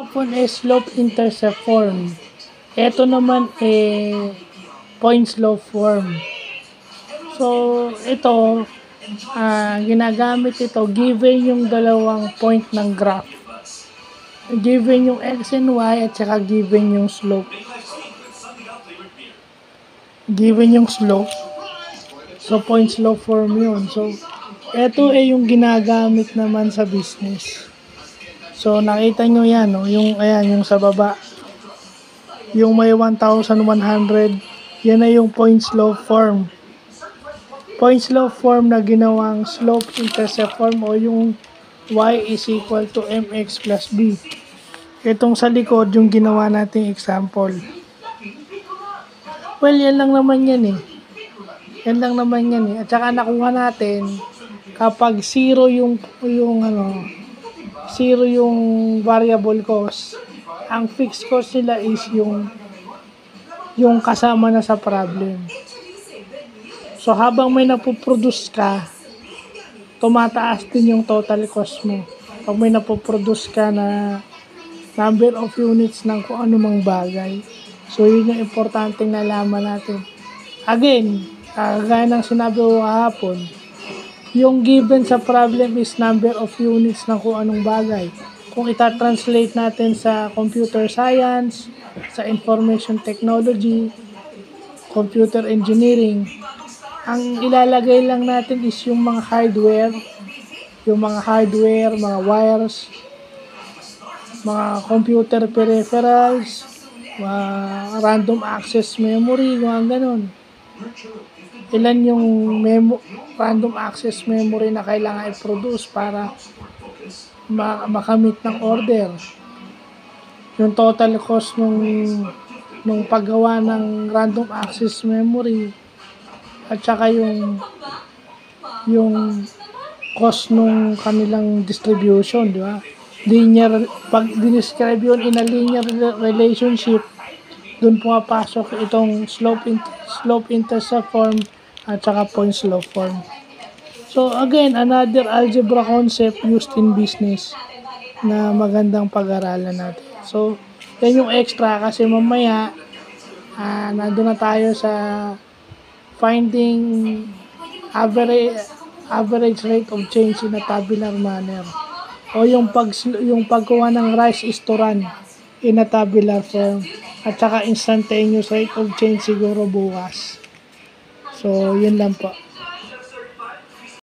hapon slope-intercept form. Ito naman point slope form. So, ito, ginagamit ito given yung dalawang point ng graph. Given yung x and y at saka given yung slope. Given yung slope. So, point slope form yun. So, ito yung ginagamit naman sa business. So, nakita nyo yan, no? Yung sa baba. Yung may 1,100, yan na yung point slope form. Point slope form na ginawang slope-intercept form o yung y is equal to mx plus b. Itong sa likod, yung ginawa nating example. Well, yan lang naman yan eh. Yan lang naman yan eh. At saka nakuha natin, kapag zero yung variable cost, ang fixed cost nila is yung kasama na sa problem. So, habang may napoproduce ka, tumataas din yung total cost mo. Pag may napoproduce ka na number of units ng kung anumang bagay. So, yun yung importanteng nalaman natin. Again, gaya ng sinabi ko kahapon, yung given sa problem is number of units ng kung anong bagay. Kung ita-translate natin sa computer science, sa information technology, computer engineering, ang ilalagay lang natin is yung mga hardware, mga wires, mga computer peripherals, mga random access memory, mga ganun. Ilan yung random access memory na kailangan i-produce para makamit ng order. Yung total cost nung paggawa ng random access memory at saka yung cost nung kanilang distribution, di ba? Pag dinescribe yun in a linear relationship, dun pumapasok itong slope-intercept form at saka point slope form. So again, another algebra concept used in business na magandang pag-aralan natin. So, yan yung extra kasi mamaya nandun na tayo sa finding average rate of change in a tabular manner. O yung pagkuha ng rise is to run in a tabular form. At saka instantaneous rate of change siguro bukas. So, yun lang po.